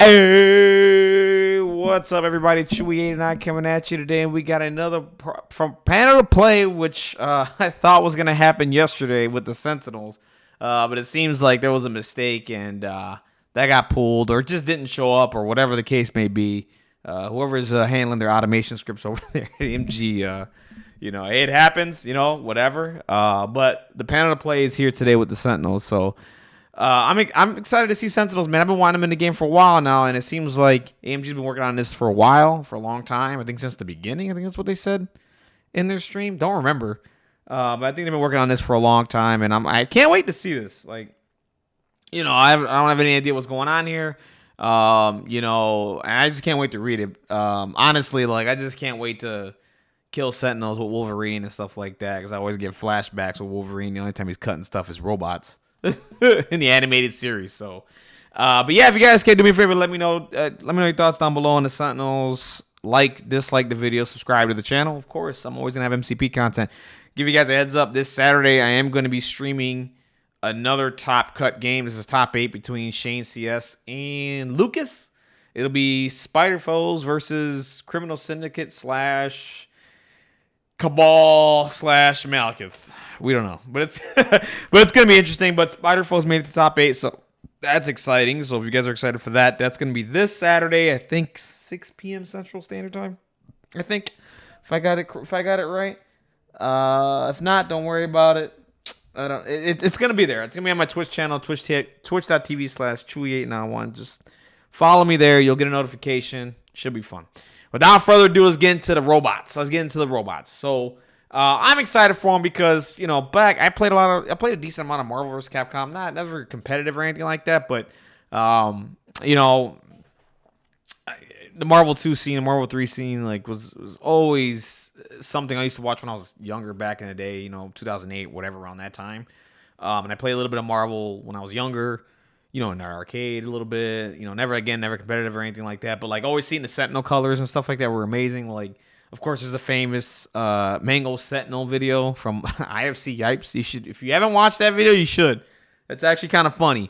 Hey, what's up, everybody? Chewy89 coming at you today, and we got another from panel to play, which I thought was gonna happen yesterday with the Sentinels, but it seems like there was a mistake, and that got pulled, or just didn't show up, or whatever the case may be. Whoever's handling their automation scripts over there at MG, it happens, whatever. But the panel to play is here today with the Sentinels, so. I'm excited to see Sentinels, man. I've been wanting them in the game for a while now, and it seems like AMG's been working on this for a long time. I think since the beginning. I think that's what they said in their stream. Don't remember, but I think they've been working on this for a long time, and I can't wait to see this. Like, I don't have any idea what's going on here. And I just can't wait to read it. Honestly, like I just can't wait to kill Sentinels with Wolverine and stuff like that, because I always get flashbacks with Wolverine. The only time he's cutting stuff is robots. In the animated series. So but yeah, if you guys can do me a favor, let me know your thoughts down below on the Sentinels. Dislike the video, subscribe to the channel. Of course, I'm always gonna have MCP content. Give you guys a heads up, this Saturday I am going to be streaming another top cut game. This is top 8 between Shane CS and Lucas. It'll be Spider Foes versus Criminal Syndicate / Cabal / Malekith. We don't know, but it's gonna be interesting. But Spider Foes made it to top 8, so that's exciting. So if you guys are excited for that, that's gonna be this Saturday. I think 6 p.m. Central Standard Time. I think if I got it right. If not, don't worry about it. It's gonna be there. It's gonna be on my Twitch channel, twitch.tv/chewy891. Just follow me there. You'll get a notification. Should be fun. Without further ado, let's get into the robots. So I'm excited for them because, I played a decent amount of Marvel vs. Capcom. Never competitive or anything like that, but the Marvel 2 scene, the Marvel 3 scene, was always something I used to watch when I was younger back in the day, 2008, whatever, around that time. And I played a little bit of Marvel when I was younger, in the arcade a little bit, never competitive or anything like that, but always seeing the Sentinel colors and stuff like that were amazing. Of course, there's a famous Mango Sentinel video from IFC Yipes. You should, if you haven't watched that video, you should. It's actually kind of funny.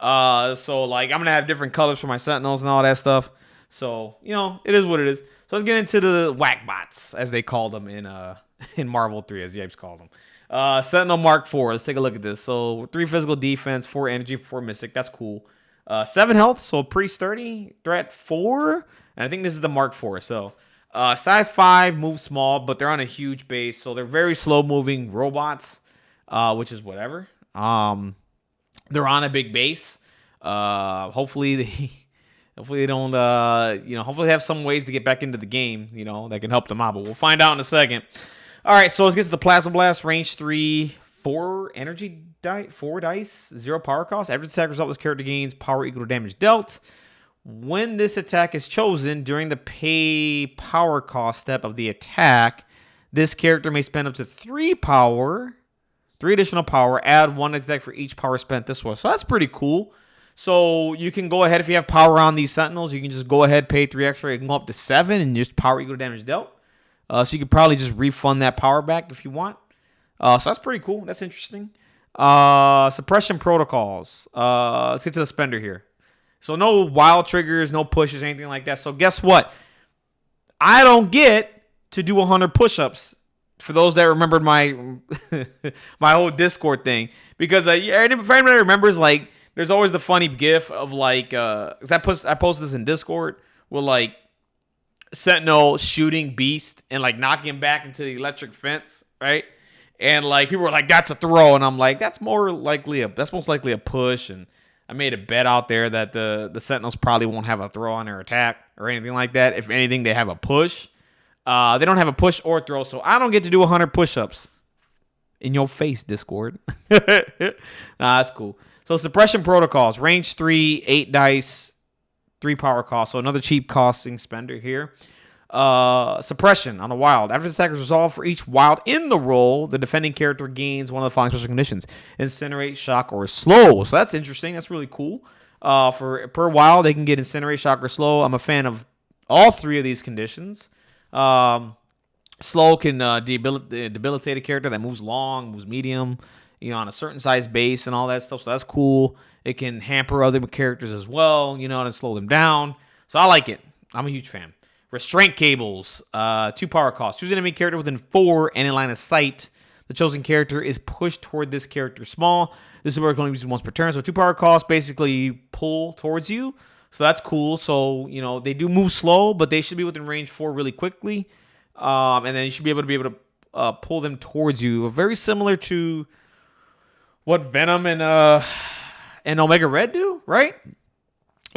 So I'm gonna have different colors for my Sentinels and all that stuff. So it is what it is. So let's get into the wack bots, as they called them in Marvel 3, as Yipes called them. Sentinel Mark 4. Let's take a look at this. So 3 physical defense, 4 energy, 4 mystic. That's cool. 7 health, so pretty sturdy. Threat 4, and I think this is the Mark 4. So. Size 5, move small, but they're on a huge base, so they're very slow-moving robots, which is whatever. They're on a big base. Hopefully they don't, hopefully they have some ways to get back into the game, that can help them out, but we'll find out in a second. All right, so let's get to the Plasma Blast. Range 3, 4 energy, 4 dice, 0 power cost. Every attack result this character gains power equal to damage dealt. When this attack is chosen during the pay power cost step of the attack, this character may spend up to 3 additional power, add 1 attack for each power spent this way. So that's pretty cool. So you can go ahead, if you have power on these Sentinels, you can just go ahead, pay 3 extra. You can go up to 7 and just power equal to damage dealt. So you could probably just refund that power back if you want. So that's pretty cool. That's interesting. Suppression protocols. Let's get to the spender here. So no wild triggers, no pushes, anything like that. So guess what? I don't get to do 100 push-ups. For those that remembered my my whole Discord thing, because if anybody remembers, there's always the funny GIF of because I posted this in Discord with Sentinel shooting Beast and knocking him back into the electric fence, right? And people were like, "That's a throw," and I'm like, "That's most likely a push." And I made a bet out there that the Sentinels probably won't have a throw on their attack or anything like that. If anything, they have a push. They don't have a push or throw, so I don't get to do 100 push-ups. In your face, Discord. That's cool. So suppression protocols. Range 3, 8 dice, 3 power cost. So another cheap costing spender here. Suppression on a wild. After the attack is resolved for each wild in the roll, the defending character gains one of the following special conditions: incinerate, shock, or slow. So that's interesting. That's really cool. Per wild, they can get incinerate, shock, or slow. I'm a fan of all 3 of these conditions. Slow can debilitate a character that moves long, moves medium, on a certain size base and all that stuff. So that's cool. It can hamper other characters as well, and slow them down. So I like it. I'm a huge fan. Restraint cables, 2 power costs. Choose an enemy character within 4 and in line of sight. The chosen character is pushed toward this character small. This is where it's only used once per turn. So 2 power costs basically pull towards you. So that's cool. So, they do move slow, but they should be within range 4 really quickly. And then you should be able to pull them towards you. Very similar to what Venom and Omega Red do, right?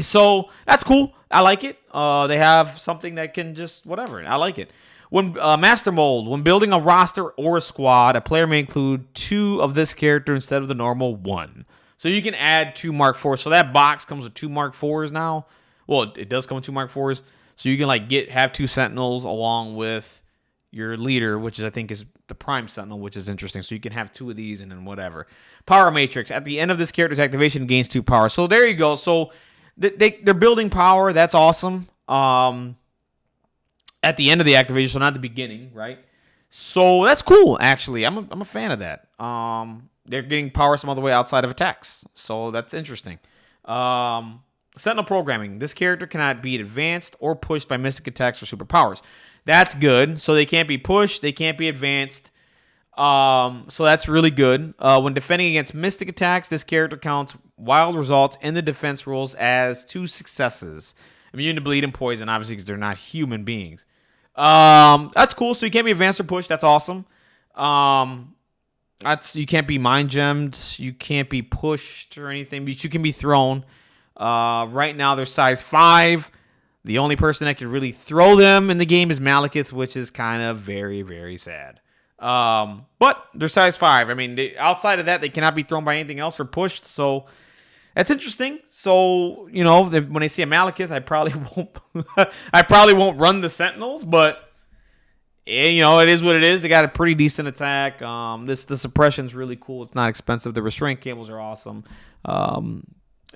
So that's cool. I like it. They have something that can just whatever. I like it. When Master Mold, when building a roster or a squad, a player may include 2 of this character instead of the normal 1. So you can add 2 Mark 4s. So that box comes with 2 Mark 4s now. Well, it does come with 2 Mark 4s. So you can have 2 Sentinels along with your leader, which I think is the Prime Sentinel, which is interesting. So you can have 2 of these and then whatever. Power Matrix. At the end of this character's activation, gains 2 power. So there you go. So they're building power. That's awesome. At the end of the activation, so not the beginning, right? So that's cool, actually. I'm a fan of that. They're getting power some other way outside of attacks. So that's interesting. Sentinel programming. This character cannot be advanced or pushed by mystic attacks or superpowers. That's good. So they can't be pushed. They can't be advanced. So that's really good. When defending against mystic attacks, this character counts wild results in the defense rolls as 2 successes. Immune to bleed and poison, obviously, because they're not human beings. That's cool. So you can't be advanced or pushed. That's awesome. You can't be mind gemmed. You can't be pushed or anything, but you can be thrown. Right now they're size 5. The only person that can really throw them in the game is Malekith, which is kind of very, very sad. But they're size 5. I mean, outside of that, they cannot be thrown by anything else or pushed. So that's interesting. So, when I see a Malekith, I probably won't run the Sentinels, but it is what it is. They got a pretty decent attack. The suppression's really cool. It's not expensive. The restraint cables are awesome.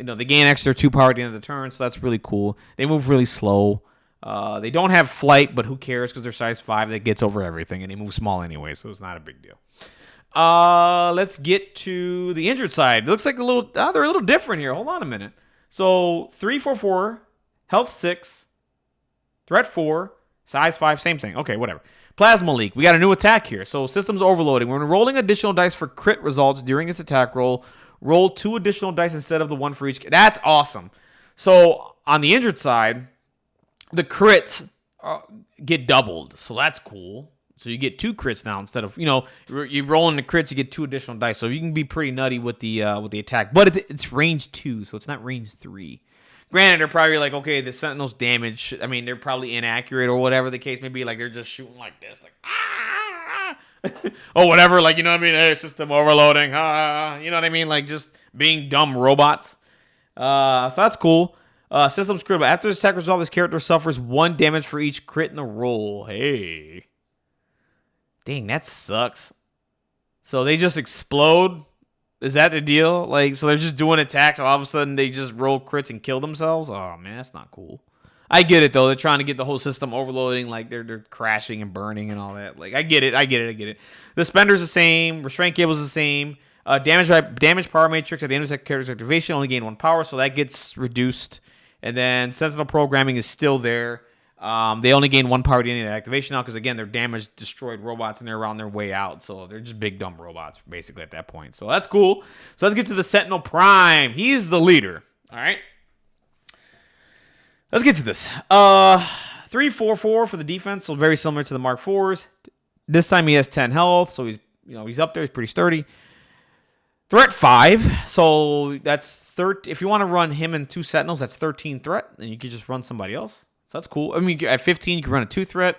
They gain extra 2 power at the end of the turn, so that's really cool. They move really slow. They don't have flight, but who cares because they're size 5. That gets over everything, and they move small anyway, so it's not a big deal. Let's get to the injured side. It looks like they're a little different here. Hold on a minute. So 3/4/4, health 6, threat 4, size 5, same thing. Okay, whatever. Plasma leak. We got a new attack here. So systems overloading. When rolling additional dice for crit results during this attack roll, roll 2 additional dice instead of the 1 for each. That's awesome. So on the injured side, the crits get doubled. So that's cool. So you get 2 crits now instead of, you roll in the crits, you get 2 additional dice. So you can be pretty nutty with the attack. But it's range 2, so it's not range 3. Granted, they're probably like, okay, the Sentinels damage. I mean, they're probably inaccurate or whatever the case may be. Like, they're just shooting like this. Like, or whatever. Like, you know what I mean? Hey, system overloading. You know what I mean? Like, just being dumb robots. So that's cool. System's critical. After this attack resolve, this character suffers 1 damage for each crit in the roll. Hey. Dang, that sucks. So they just explode? Is that the deal? Like, so they're just doing attacks, and all of a sudden they just roll crits and kill themselves? Oh, man, that's not cool. I get it, though. They're trying to get the whole system overloading. Like, they're crashing and burning and all that. Like, I get it. The Spender's the same. Restraint cable's the same. Damage power matrix at the end of the character's activation only gain 1 power, so that gets reduced. And then Sentinel programming is still there. They only gain 1 power at the end of activation now because, again, they're damaged, destroyed robots, and they're on their way out. So they're just big, dumb robots, basically, at that point. So that's cool. So let's get to the Sentinel Prime. He's the leader. All right. Let's get to this. 3/4/4 for the defense, so very similar to the Mark IVs. This time he has 10 health, so he's up there. He's pretty sturdy. Threat 5, so that's 13. If you want to run him and 2 Sentinels, that's 13 threat, and you can just run somebody else. So that's cool. I mean, at 15, you can run a 2 threat.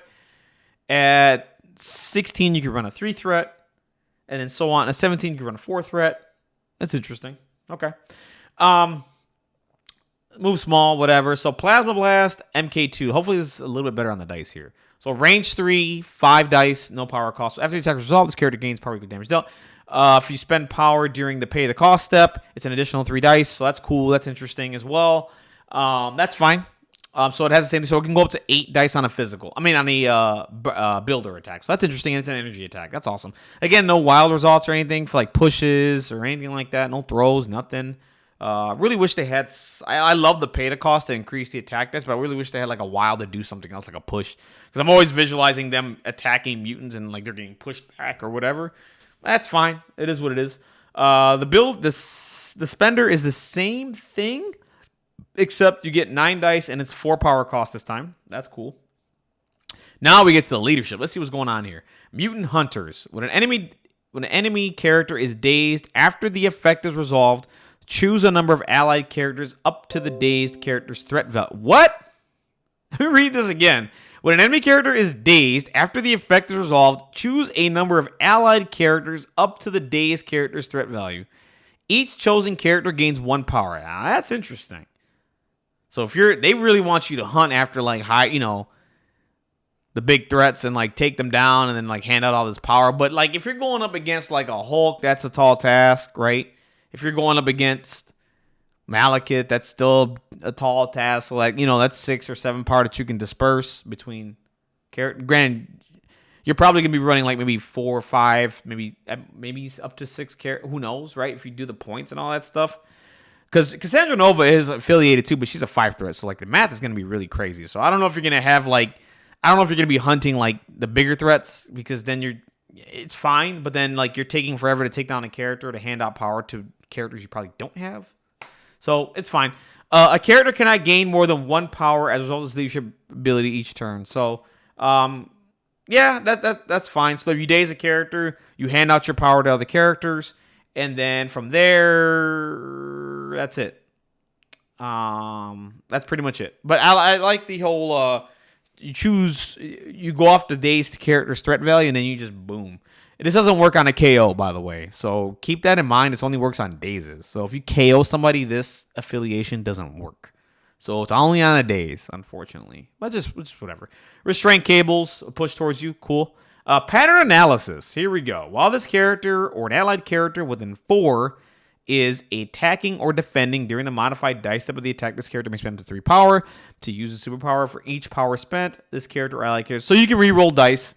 At 16, you can run a 3 threat. And then so on. At 17, you can run a 4 threat. That's interesting. Okay. Move small, whatever. So Plasma Blast, MK2. Hopefully this is a little bit better on the dice here. So range 3, 5 dice, no power cost. So after the attack is resolved, this character gains power equal damage dealt. If you spend power during the pay the cost step, it's an additional 3 dice. So that's cool. That's interesting as well. That's fine. So it has the same. So it can go up to 8 dice on a physical. I mean, on the builder attack. So that's interesting. And it's an energy attack. That's awesome. Again, no wild results or anything for like pushes or anything like that. No throws, nothing. Really wish they had. I love the pay to cost to increase the attack dice, but I really wish they had like a while to do something else, like a push. Because I'm always visualizing them attacking mutants and like they're getting pushed back or whatever. That's fine. It is what it is. The spender is the same thing, except you get 9 dice and it's 4 power cost this time. That's cool. Now we get to the leadership. Let's see what's going on here. Mutant Hunters. When an enemy character is dazed after the effect is resolved, choose a number of allied characters up to the dazed character's threat value. What? Let me read this again. When an enemy character is dazed after the effect is resolved, choose a number of allied characters up to the dazed character's threat value. Each chosen character gains 1 power. Now, that's interesting. So if they really want you to hunt after like the big threats and like take them down and then like hand out all this power. But like if you're going up against like a Hulk, that's a tall task, right? If you're going up against Malekith, that's still a tall task. So like, that's 6 or 7 power that you can disperse between characters. Granted, you're probably going to be running like maybe 4 or 5, maybe up to 6 characters. Who knows, right? If you do the points and all that stuff. Because Cassandra Nova is affiliated too, but she's a 5 threat. So like the math is going to be really crazy. So I don't know if you're going to have like, I don't know if you're going to be hunting like the bigger threats, because then it's fine. But then like you're taking forever to take down a character to hand out power to characters you probably don't have. So it's fine. A character cannot gain more than 1 power as a result of his leadership ability each turn. So, yeah, that's fine. So if you daze a character, you hand out your power to other characters, and then from there, that's it. That's pretty much it. But I like the whole you go off the dazed character's threat value, and then you just boom. This doesn't work on a KO, by the way. So keep that in mind. This only works on dazes. So if you KO somebody, this affiliation doesn't work. So it's only on a daze, unfortunately. But just whatever. Restraint cables, push towards you. Cool. Pattern analysis. Here we go. While this character or an allied character within 4 is attacking or defending during the modified dice step of the attack, this character may spend up to 3 power to use a superpower for each power spent. This character or allied character. So you can re-roll dice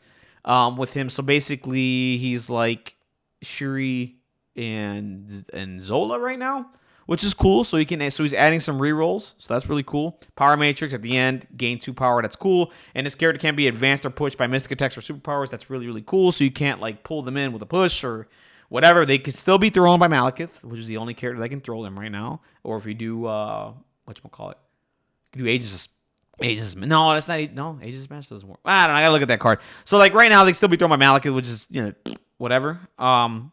with him. So basically, he's like Shuri and Zola right now, which is cool. So he's adding some rerolls. So that's really cool. Power Matrix at the end, gain 2 power. That's cool. And this character can be advanced or pushed by mystic attacks or superpowers. That's really, really cool. So you can't like pull them in with a push or whatever. They could still be thrown by Malekith, which is the only character that can throw them right now. Or if you do whatchamacallit, you can do Aegis. No, that's not. No, Aegis Smash doesn't work. I don't know. I gotta look at that card. So like right now, they still be thrown by Malekith, which is whatever. And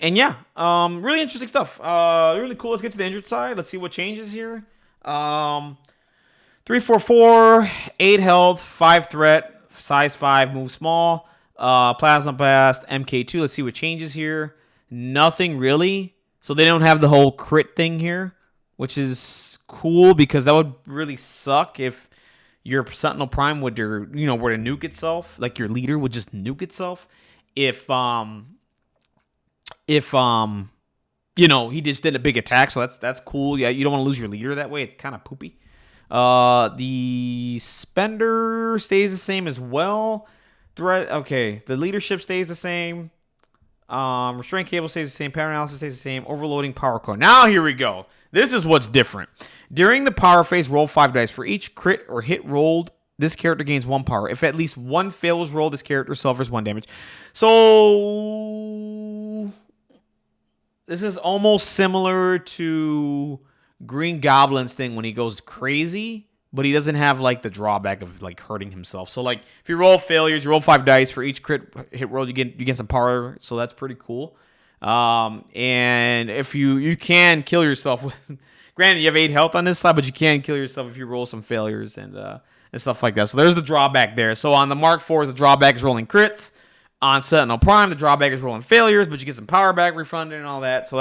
yeah, really interesting stuff. Really cool. Let's get to the injured side. Let's see what changes here. 3/4/4, 8 health, 5 threat, size 5, move small. Plasma Blast, MK2. Let's see what changes here. Nothing really. So they don't have the whole crit thing here, which is cool because that would really suck if your Sentinel Prime were to nuke itself, like your leader would just nuke itself. If he just did a big attack, so that's cool. Yeah, you don't want to lose your leader that way. It's kind of poopy. The spender stays the same as well. Okay, the leadership stays the same. Restraint cable stays the same. Pattern analysis stays the same. Overloading power core. Now here we go. This is what's different. During the power phase, roll 5 dice. For each crit or hit rolled, this character gains 1 power. If at least 1 fail was rolled, this character suffers 1 damage. So this is almost similar to Green Goblin's thing when he goes crazy, but he doesn't have like the drawback of like hurting himself. So like if you roll failures, you roll 5 dice. For each crit hit roll, you get some power. So that's pretty cool. And if you can kill yourself with, granted you have 8 health on this side, but you can kill yourself if you roll some failures and stuff like that. So there's the drawback there. So on the Mark IVs, the drawback is rolling crits. On Sentinel Prime, the drawback is rolling failures, but you get some power back refunded and all that. So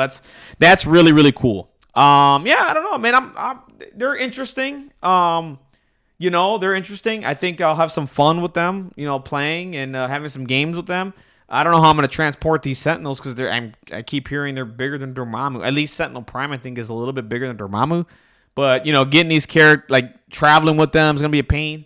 that's really, really cool. I don't know, man. They're interesting. They're interesting. I think I'll have some fun with them, playing and having some games with them. I don't know how I'm going to transport these Sentinels because I keep hearing they're bigger than Dormammu. At least Sentinel Prime, I think, is a little bit bigger than Dormammu. But, getting these characters, like, traveling with them is going to be a pain.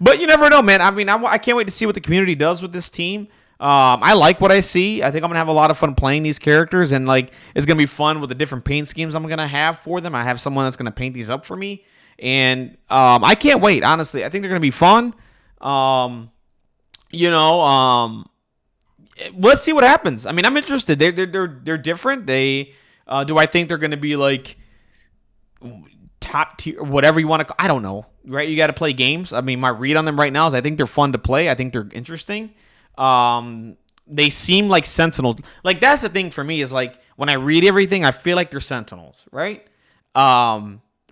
But you never know, man. I mean, I can't wait to see what the community does with this team. I like what I see. I think I'm gonna have a lot of fun playing these characters, and like it's gonna be fun with the different paint schemes I'm gonna have for them. I have someone that's gonna paint these up for me, and I can't wait. Honestly, I think they're gonna be fun. Um, you know, let's see what happens. I mean, I'm interested. They're different. They do I think they're gonna be like top tier, whatever you want to. I don't know, right? You got to play games. I mean, my read on them right now is I think they're fun to play. I think they're interesting. They seem like Sentinels. Like that's the thing for me is like when I read everything, I feel like they're Sentinels, right?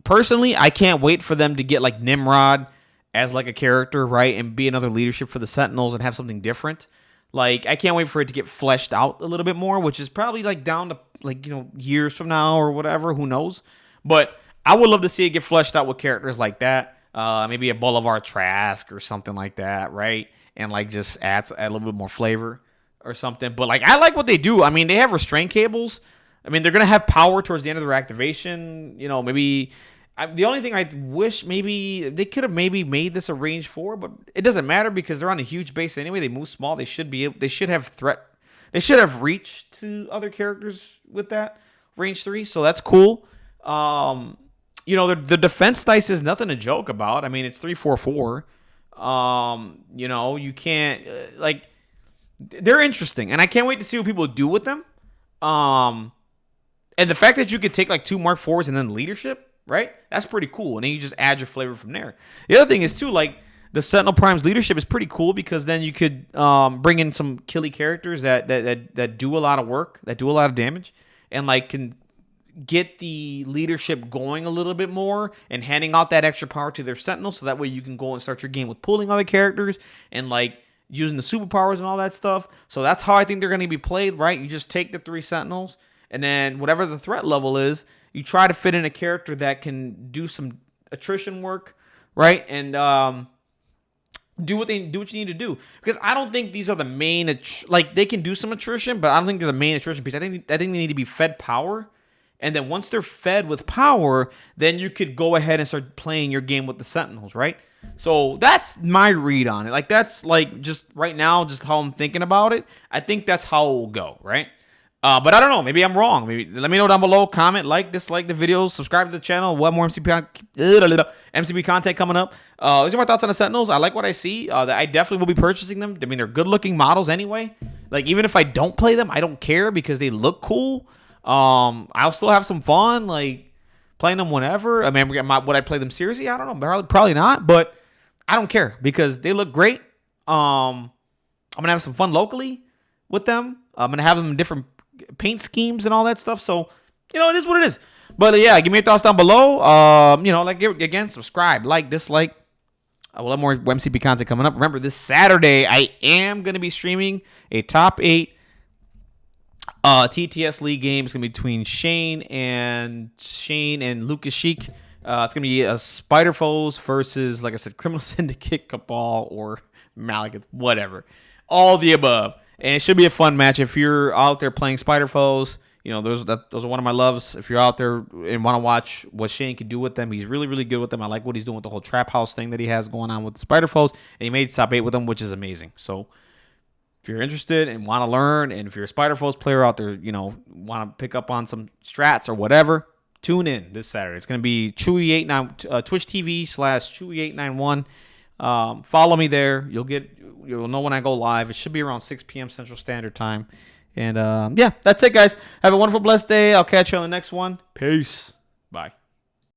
Personally, I can't wait for them to get like Nimrod as like a character, right, and be another leadership for the Sentinels and have something different. Like I can't wait for it to get fleshed out a little bit more, which is probably like down to like years from now or whatever. Who knows? But I would love to see it get fleshed out with characters like that. Maybe a Boulevard Trask or something like that, right? And like just add a little bit more flavor or something. But like I like what they do. I mean, they have restraint cables. I mean, they're gonna have power towards the end of their activation. Maybe the only thing I wish maybe they could have maybe made this a range 4, but it doesn't matter because they're on a huge base anyway. They move small. They should be able, they should have threat. They should have reach to other characters with that range 3. So that's cool. The defense dice is nothing to joke about. I mean, it's 3/4/4. You can't they're interesting, and I can't wait to see what people do with them. And the fact that you could take like 2 Mark 4s and then leadership, right? That's pretty cool. And then you just add your flavor from there. The other thing is too, like the Sentinel Prime's leadership is pretty cool because then you could bring in some killy characters that do a lot of work, that do a lot of damage, and like can get the leadership going a little bit more and handing out that extra power to their Sentinels, so that way you can go and start your game with pulling other characters and like using the superpowers and all that stuff. So that's how I think they're going to be played, right? You just take the 3 Sentinels, and then whatever the threat level is, you try to fit in a character that can do some attrition work, right? And do what you need to do, because I don't think these are the main they can do some attrition, but I don't think they're the main attrition piece. I think they need to be fed power. And then once they're fed with power, then you could go ahead and start playing your game with the Sentinels, right? So that's my read on it. Like that's like just right now, just how I'm thinking about it. I think that's how it will go, right? But I don't know. Maybe I'm wrong. Maybe let me know down below. Comment, dislike the video, subscribe to the channel. What more MCP content coming up? These are my thoughts on the Sentinels. I like what I see. I definitely will be purchasing them. I mean, they're good looking models anyway. Like even if I don't play them, I don't care because they look cool. I'll still have some fun, like playing them whenever. I mean, would I play them seriously? I don't know. Probably not, but I don't care because they look great. I'm gonna have some fun locally with them. I'm gonna have them in different paint schemes and all that stuff. So, it is what it is. But yeah, give me your thoughts down below. Again, subscribe, dislike. I will have more MCP content coming up. Remember, this Saturday I am gonna be streaming a top 8 TTS League game. It's gonna be between Shane and Lucas Sheik. It's gonna be a Spider Foes versus, like I said, Criminal Syndicate, Cabal, or Malekith, whatever, all the above. And it should be a fun match. If you're out there playing Spider Foes, those are one of my loves. If you're out there and want to watch what Shane can do with them, he's really, really good with them. I like what he's doing with the whole trap house thing that he has going on with the Spider Foes, and he made top 8 with them, which is amazing. So if you're interested and want to learn, and if you're a Spider Foes player out there, want to pick up on some strats or whatever, tune in this Saturday. It's going to be Chewy89, Twitch TV/Chewy891. Follow me there. You'll know when I go live. It should be around 6 p.m. Central Standard Time. And yeah, that's it, guys. Have a wonderful, blessed day. I'll catch you on the next one. Peace. Bye.